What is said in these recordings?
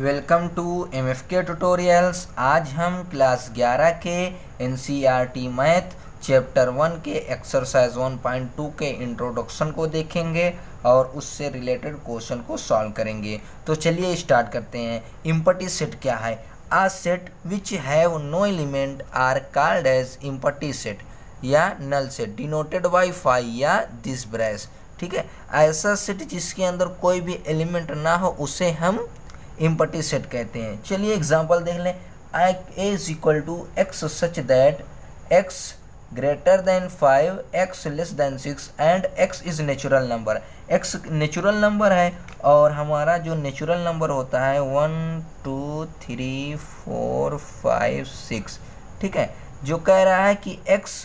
Welcome to MFK tutorials. आज हम class 11 के NCERT मैथ चैप्टर 1 के एक्सरसाइज 1.2 के इंट्रोडक्शन को देखेंगे और उससे रिलेटेड क्वेश्चन को सॉल्व करेंगे। तो चलिए स्टार्ट करते हैं। इम्पटी सेट क्या है? A set which have no element are called as empty set या null set denoted by phi या दिस ब्रैस। ठीक है, ऐसा सेट जिसके अंदर कोई भी एलिमेंट ना हो उसे हम इम्पटी सेट कहते हैं। चलिए एग्जांपल देख लें। A is equal to x such that x greater than 5, x less than 6 and x is natural number. X natural number है और हमारा जो नेचुरल नंबर होता है 1 2 3 4 5 6। ठीक है, जो कह रहा है कि एक्स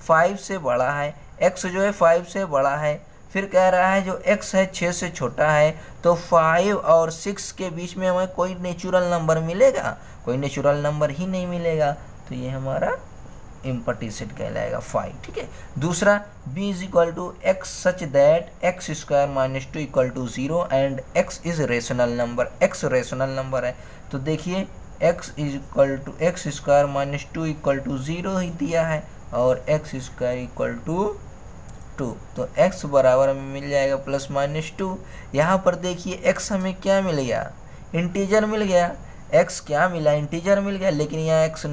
5 से बड़ा है, एक्स जो है 5 से बड़ा है। फिर कह रहा है जो x है 6 से छोटा है, तो 5 और 6 के बीच में हमें कोई नेचुरल नंबर मिलेगा? कोई नेचुरल नंबर ही नहीं मिलेगा, तो ये हमारा इम्पटी सेट कहलाएगा 5। ठीक है, दूसरा b is equal to x such that x square minus 2 equal to 0 and x is rational number. x rational number है, तो देखिए x is equal to x square minus 2 equal to 0 ही दिया है और x स्क्वायर इक्वल टू 2, तो x बराबर हमें मिल जाएगा प्लस माइनस 2। यहाँ पर देखिए x हमें क्या मिल गया? इंटीजर मिल गया। x क्या मिला? इंटीजर मिल गया, लेकिन यहाँ x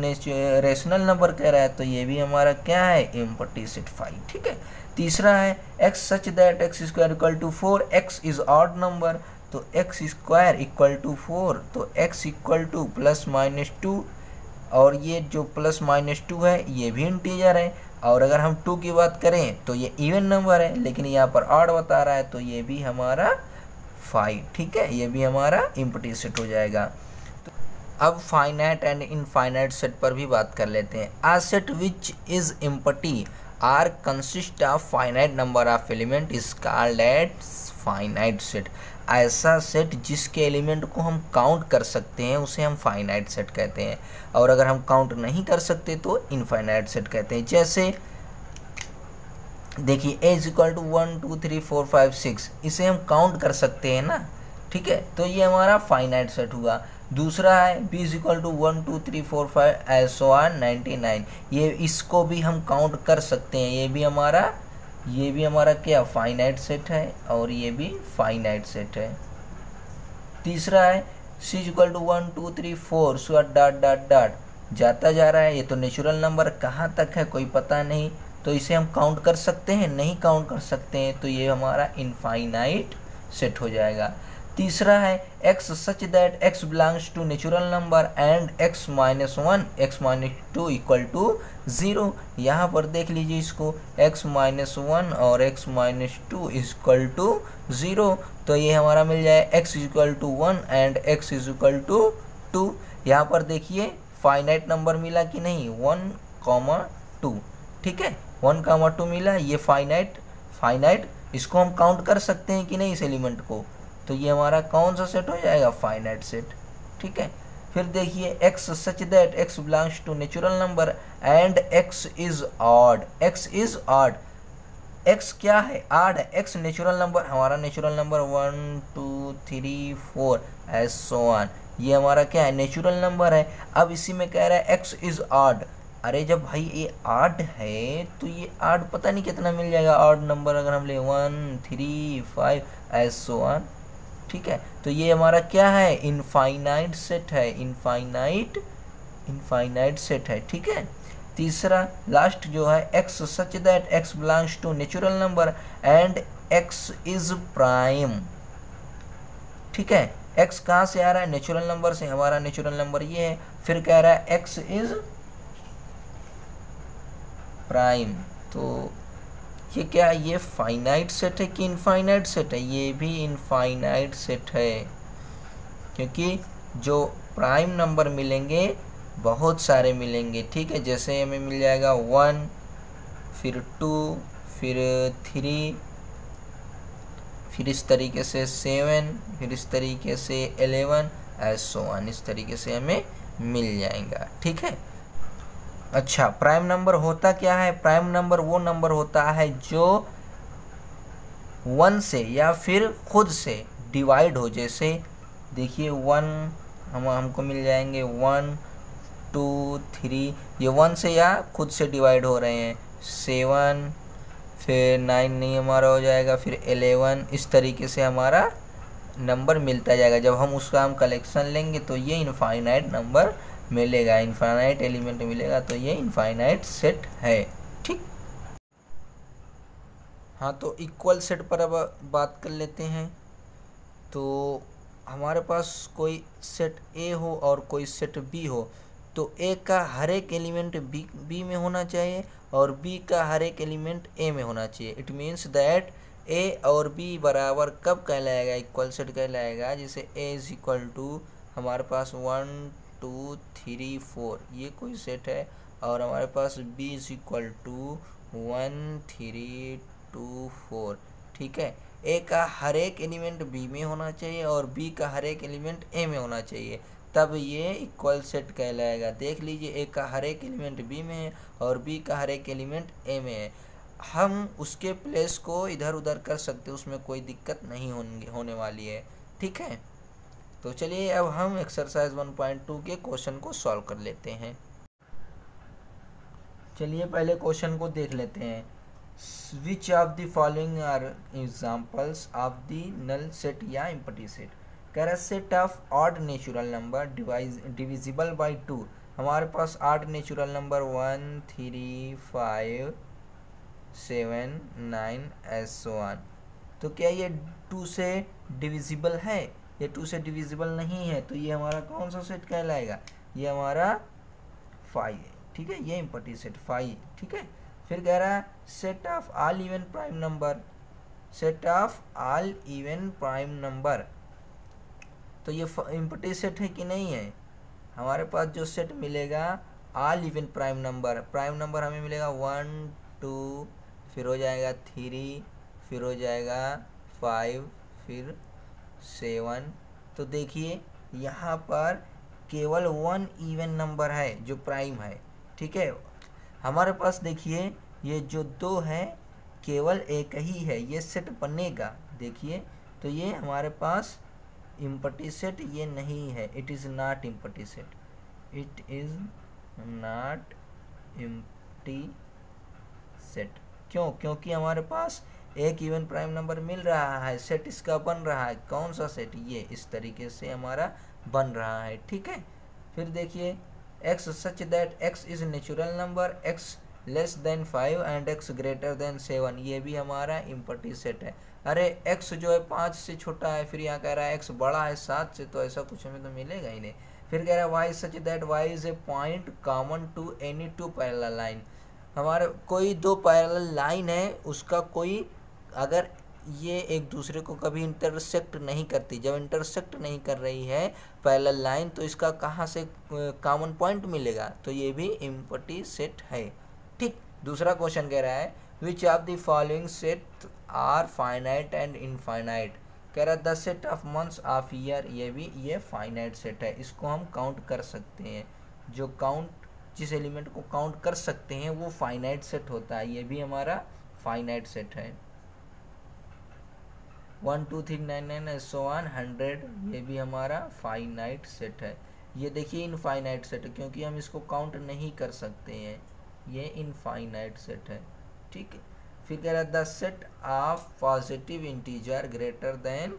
रेशनल नंबर कह रहा है, तो ये भी हमारा क्या है? Empty set 5। ठीक है, तीसरा है x such that x square equal to 4, x is odd number, तो एक्स स्क्वायर इक्वल टू 4, तो x equal to plus minus 2, और ये जो प्लस माइनस 2 है ये भी इंटीजर है। और अगर हम 2 की बात करें तो ये इवन नंबर है, लेकिन यहाँ पर ऑड बता रहा है, तो ये भी हमारा 5। ठीक है, ये भी हमारा इम्पटी सेट हो जाएगा। तो अब फाइनाइट एंड इनफाइनाइट सेट पर भी बात कर लेते हैं। A set which is empty or consist of finite number of element is called as finite set. ऐसा सेट जिसके एलिमेंट को हम काउंट कर सकते हैं उसे हम फाइनाइट सेट कहते हैं, और अगर हम काउंट नहीं कर सकते तो इनफाइनाइट सेट कहते हैं। जैसे देखिए a इज इक्वल टू 1 2 3 4 5 6, इसे हम काउंट कर सकते हैं ना। ठीक है, तो ये हमारा फाइनाइट सेट हुआ। दूसरा है b इज इक्वल टू 1 2 3 4 5 ऐसो 99, ये इसको भी हम काउंट कर सकते हैं, ये भी हमारा क्या? फाइनाइट सेट है, और ये भी फाइनाइट सेट है। तीसरा है c is equal to 1 2 3 4 so dot dot dot जाता जा रहा है, ये तो नेचुरल नंबर कहाँ तक है कोई पता नहीं, तो इसे हम काउंट कर सकते हैं? नहीं काउंट कर सकते हैं, तो ये हमारा इनफाइनाइट सेट हो जाएगा। तीसरा है x such that x belongs to natural number and x minus 1 x minus 2 equal to 0। यहाँ पर देख लीजिए इसको, x माइनस 1 और x माइनस 2 इक्वल टू 0, तो ये हमारा मिल जाए x equal to 1 and x equal to 2। यहाँ पर देखिए फाइनाइट नंबर मिला कि नहीं? 1, 2। ठीक है, 1, 2 मिला, ये फाइनाइट इसको हम काउंट कर सकते हैं कि नहीं इस एलिमेंट को? तो ये हमारा कौन सा सेट हो जाएगा? Finite set. ठीक है, फिर देखिए x such that x belongs to natural number and x is odd. x क्या है? ऑड है। x नेचुरल नंबर, हमारा natural number 1 2 3 4 and so on, ये हमारा क्या है? नेचुरल नंबर है। अब इसी में कह रहा है x इज ऑड। अरे जब भाई ये ऑड है तो ये ऑड पता नहीं कितना मिल जाएगा। ऑड नंबर अगर हम ले 1 3 5 एंड सो ऑन। ठीक है, तो ये हमारा क्या है? इनफाइनाइट सेट है। इनफाइनाइट सेट है। ठीक है, तीसरा लास्ट जो है x such that x belongs to natural number and x is prime. ठीक है, x कहाँ से आ रहा है? नेचुरल नंबर से, हमारा नेचुरल नंबर ये है। फिर कह रहा है x इज प्राइम, तो ये क्या है? ये फाइनाइट सेट है कि इनफाइनाइट सेट है? ये भी इनफाइनाइट सेट है, क्योंकि जो प्राइम नंबर मिलेंगे बहुत सारे मिलेंगे। ठीक है, जैसे हमें मिल जाएगा 1, फिर 2, फिर 3, फिर इस तरीके से 7, फिर इस तरीके से 11 ऐसो ऑन, इस तरीके से हमें मिल जाएगा। ठीक है, अच्छा, प्राइम नंबर होता क्या है? प्राइम नंबर वो नंबर होता है जो 1 से या फिर खुद से डिवाइड हो। जैसे देखिए 1 हमको मिल जाएंगे 1 2 3, ये 1 से या खुद से डिवाइड हो रहे हैं, 7, फिर 9 नहीं हमारा हो जाएगा, फिर 11, इस तरीके से हमारा नंबर मिलता जाएगा। जब हम उसका हम कलेक्शन लेंगे तो ये इनफाइनाइट नंबर मिलेगा, इनफाइनाइट एलिमेंट मिलेगा, तो ये इनफाइनाइट सेट है। ठीक, हाँ, तो इक्वल सेट पर अब बात कर लेते हैं। तो हमारे पास कोई सेट ए हो और कोई सेट बी हो, तो ए का हर एक एलिमेंट बी में होना चाहिए और बी का हर एक एलिमेंट ए में होना चाहिए। इट मीन्स दैट ए और बी बराबर कब कहलाएगा, इक्वल सेट कहलाएगा, जैसे ए इज इक्वल टू हमारे पास 1 2 3 4 ये कोई सेट है, और हमारे पास बी इज इक्वल टू 1 3 2 4। ठीक है, ए का हर एक एलिमेंट बी में होना चाहिए और बी का हर एक एलिमेंट ए में होना चाहिए, तब ये इक्वल सेट कहलाएगा। देख लीजिए, ए का हर एक एलिमेंट बी में है और बी का हर एक एलिमेंट ए में है। हम उसके प्लेस को इधर उधर कर सकते, उसमें कोई दिक्कत नहीं होने वाली है। ठीक है, तो चलिए अब हम एक्सरसाइज 1.2 के क्वेश्चन को सॉल्व कर लेते हैं। चलिए पहले क्वेश्चन को देख लेते हैं। Which of the following are examples of the null set या empty set? कह रहा है set of odd natural number divisible by 2। हमारे पास odd natural number 1 3 5 7 9 so on। तो क्या ये 2 से डिविजिबल है? ये 2 से डिविजिबल नहीं है, तो ये हमारा कौन सा सेट कहलाएगा? ये हमारा 5 है। ठीक है, ये इम्पटी सेट 5। ठीक है, फिर कह रहा है set of all even prime number, set of all even prime number, तो ये इम्पटी सेट है कि नहीं है? हमारे पास जो सेट मिलेगा ऑल इवन प्राइम नंबर हमें मिलेगा 1 2, फिर हो जाएगा 3, फिर हो जाएगा 5, फिर 7। तो देखिए यहाँ पर केवल 1 इवन नंबर है जो प्राइम है। ठीक है, हमारे पास देखिए ये जो 2 है केवल एक ही है, ये सेट बनेगा। देखिए तो ये हमारे पास इम्पटी सेट ये नहीं है, it is not empty set, it is not empty set. क्यों? क्योंकि हमारे पास एक इवन प्राइम नंबर मिल रहा है, सेट इसका बन रहा है। कौन सा सेट? ये इस तरीके से हमारा बन रहा है। ठीक है, फिर देखिए x such that x is natural number, x less than 5 and x greater than 7, ये भी हमारा इम्पटी सेट है। अरे x जो है 5 से छोटा है, फिर यहाँ कह रहा है x बड़ा है 7 से, तो ऐसा कुछ हमें तो मिलेगा ही नहीं। फिर कह रहा है y such that y is a point common to any 2 parallel line. हमारे कोई 2 पैरेलल लाइन है, उसका कोई अगर ये एक दूसरे को कभी इंटरसेक्ट नहीं करती, जब इंटरसेक्ट नहीं कर रही है पैरेलल लाइन, तो इसका कहाँ से कॉमन पॉइंट मिलेगा? तो ये भी इम्पटी सेट है। ठीक, दूसरा क्वेश्चन कह रहा है which of the following set are finite and infinite. कह रहा है the set of months of year, ये फाइनाइट सेट है, इसको हम काउंट कर सकते हैं। जो जिस एलिमेंट को काउंट कर सकते हैं वो फाइनाइट सेट होता है, ये भी हमारा फाइनाइट सेट है। 1 2 3 9 9 so on 100, ये भी हमारा फाइनाइट सेट है। ये देखिए इनफाइनाइट सेट है क्योंकि हम इसको काउंट नहीं कर सकते हैं, ये इनफाइनाइट सेट है। ठीक है, फिर कह रहा है the set of positive integer greater than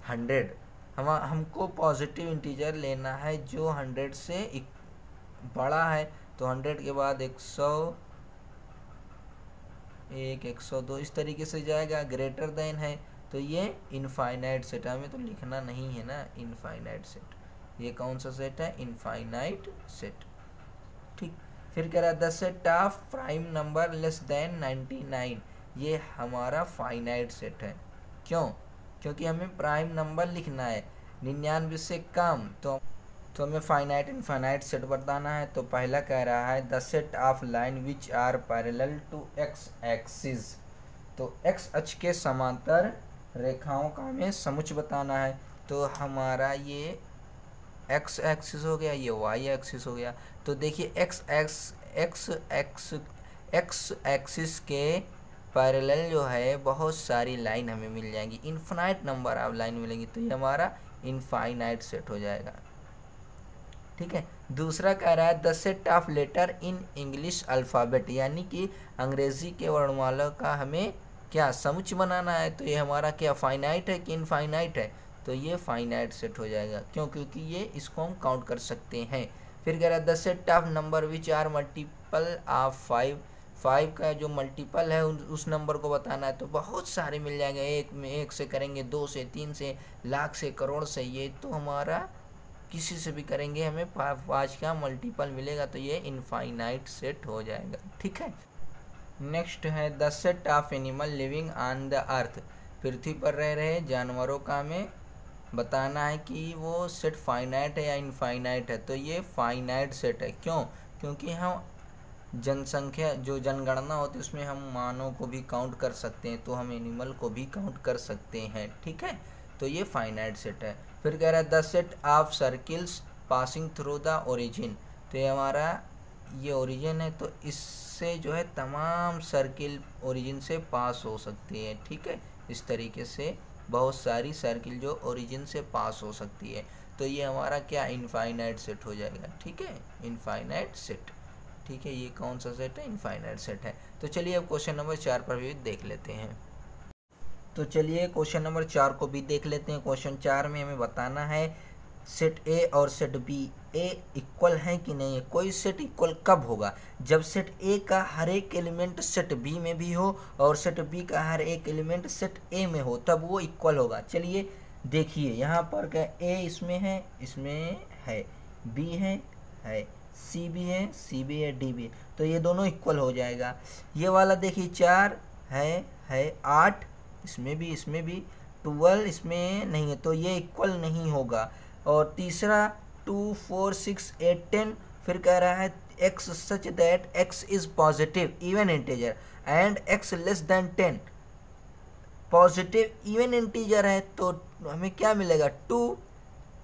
100। हमको पॉजिटिव इंटीजर लेना है जो 100 से बड़ा है, तो 100 के बाद 101 102 इस तरीके से जाएगा, ग्रेटर देन है तो ये इनफाइनाइट सेट है। हमें तो लिखना नहीं है ना इनफाइनाइट सेट, ये कौन सा सेट है? Infinite set. ठीक, फिर कह रहा है the set of prime number less than 99, ये हमारा फाइनाइट सेट है। क्यों? क्योंकि हमें प्राइम नंबर लिखना है 99 से कम, तो हमें फाइनाइट इनफाइनाइट सेट बताना है। तो पहला कह रहा है the set of line which are parallel to x axis, तो एक्स अक्ष के समांतर रेखाओं का हमें समुच्चय बताना है। तो हमारा ये एक्स एक्सिस हो गया, ये वाई एक्सिस हो गया। तो देखिए एक्स एक्सिस के पैरेलल जो है बहुत सारी लाइन हमें मिल जाएंगी, इनफाइनाइट नंबर ऑफ लाइन मिलेंगी, तो ये हमारा इनफाइनाइट सेट हो जाएगा। ठीक है। दूसरा कह रहा है the set of letter in English alphabet, यानी कि अंग्रेज़ी के वर्णमाला का हमें क्या समुच्चय बनाना है। तो ये हमारा क्या फाइनाइट है कि इनफाइनाइट है, तो ये फाइनाइट सेट हो जाएगा, क्यों, क्योंकि ये इसको हम काउंट कर सकते हैं। फिर कह रहा है the set of number which are multiple of 5 का जो मल्टीपल है उस नंबर को बताना है। तो बहुत सारे मिल जाएंगे, एक में 1 से करेंगे, 2 से, 3 से, लाख से, करोड़ से, ये तो हमारा किसी से भी करेंगे हमें 5 का मल्टीपल मिलेगा, तो ये इनफाइनाइट सेट हो जाएगा, ठीक है। नेक्स्ट है the set of animal living on the earth, पृथ्वी पर रह रहे जानवरों का हमें बताना है कि वो सेट फाइनाइट है या इनफाइनाइट है। तो ये फाइनाइट सेट है, क्यों, क्योंकि हम जनसंख्या जो जनगणना होती है उसमें हम मानव को भी काउंट कर सकते हैं, तो हम एनिमल को भी काउंट कर सकते हैं, ठीक है। तो ये फाइनाइट सेट है। फिर कह रहा है the set of circles passing through the origin, तो ये हमारा ये ओरिजिन है, तो इससे जो है तमाम सर्किल ओरिजिन से पास हो सकती है, ठीक है। इस तरीके से बहुत सारी सर्किल जो ओरिजिन से पास हो सकती है, तो ये हमारा क्या इनफाइनाइट सेट हो जाएगा, ठीक है, इनफाइनाइट सेट, ठीक है। ये कौन सा सेट है, इनफाइनाइट सेट है। तो चलिए अब क्वेश्चन नंबर 4 पर भी देख लेते हैं। तो चलिए क्वेश्चन नंबर 4 को भी देख लेते हैं। क्वेश्चन 4 में हमें बताना है सेट ए और सेट बी ए इक्वल है कि नहीं है। कोई सेट इक्वल कब होगा, जब सेट ए का हर एक एलिमेंट सेट बी में भी हो और सेट बी का हर एक एलिमेंट सेट ए में हो, तब वो इक्वल होगा। चलिए देखिए यहाँ पर क्या ए इसमें है, बी है, सी भी है, सी भी है, डी भी है, तो ये दोनों इक्वल हो जाएगा। ये वाला देखिए 4 है 8 इसमें भी 12 इसमें नहीं है, तो ये इक्वल नहीं होगा। और तीसरा 2 4 6 8 10, फिर कह रहा है x such that x is positive even integer and x less than 10, positive even integer है, तो हमें क्या मिलेगा 2,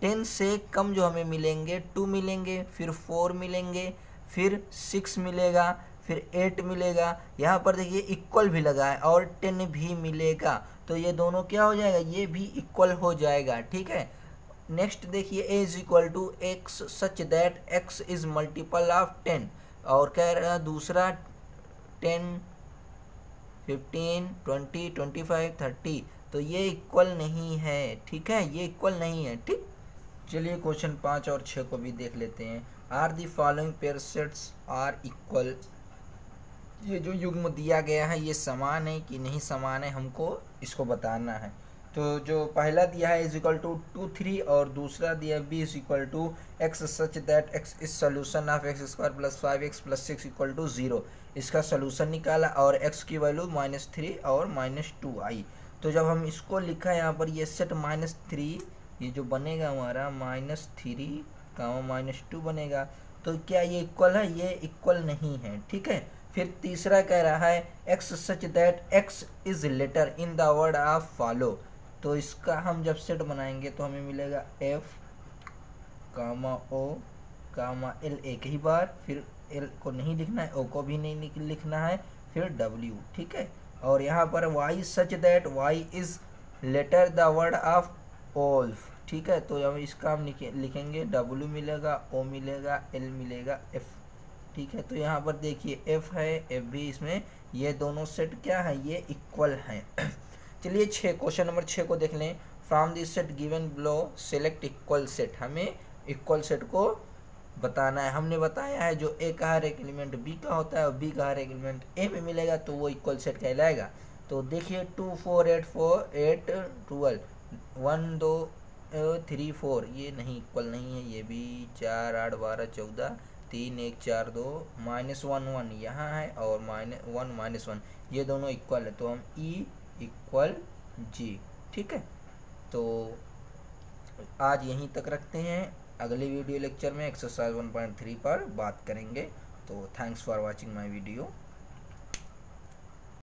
10 से कम जो हमें मिलेंगे 2 मिलेंगे, फिर 4 मिलेंगे, फिर 6 मिलेगा, फिर 8 मिलेगा। यहाँ पर देखिए इक्वल भी लगा है और 10 भी मिलेगा, तो ये दोनों क्या हो जाएगा, ये भी इक्वल हो जाएगा, ठीक है। नेक्स्ट देखिए a is equal to x such that x is multiple of 10, और कह रहा है दूसरा 10 15 20 25 30, तो ये इक्वल नहीं है, ठीक है, ये इक्वल नहीं है, ठीक। चलिए क्वेश्चन 5 और 6 को भी देख लेते हैं। Are the following pair sets are equal, ये जो युग्म दिया गया है ये समान है कि नहीं समान है, हमको इसको बताना है। तो जो पहला दिया है इज इक्वल टू 2 3 और दूसरा दिया है B is equal to x such that x is solution of x square plus 5x plus 6 equal to 0, इसका सोल्यूशन निकाला और x की वैल्यू -3 और -2 आई। तो जब हम इसको लिखा यहाँ पर ये सेट -3, ये जो बनेगा हमारा -3 -2 बनेगा, तो क्या ये इक्वल है, ये इक्वल नहीं है, ठीक है। फिर तीसरा कह रहा है x such that x is letter in the word of follow, तो इसका हम जब सेट बनाएंगे तो हमें मिलेगा f, O, L एक ही बार, फिर L को नहीं लिखना है, O को भी नहीं लिखना है, फिर W, ठीक है। और यहाँ पर y such that y is letter the word of wolf, ठीक है। तो हम इसका हम लिखेंगे W मिलेगा, O मिलेगा, L मिलेगा, F, ठीक है। तो यहाँ पर देखिए F है, F भी इसमें, ये दोनों सेट क्या है, ये इक्वल हैं। चलिए क्वेश्चन नंबर 6 को देख लें। From this set given below select equal set, हमें इक्वल सेट को बताना है। हमने बताया है जो ए का हर एक एलिमेंट बी का होता है और बी का हर एक एलिमेंट ए में मिलेगा, तो वो इक्वल सेट कहलाएगा। तो देखिए 2 4 8 4 8 12 1 2 3 4, ये नहीं इक्वल नहीं है, ये भी 4 8 12 14 3 1 4 2 -1 1 यहाँ है और -1 -1, ये दोनों इक्वल है, तो हम E इक्वल G, ठीक है। तो आज यहीं तक रखते हैं, अगले वीडियो लेक्चर में एक्सरसाइज 1.3 पर बात करेंगे। तो thanks for watching my video.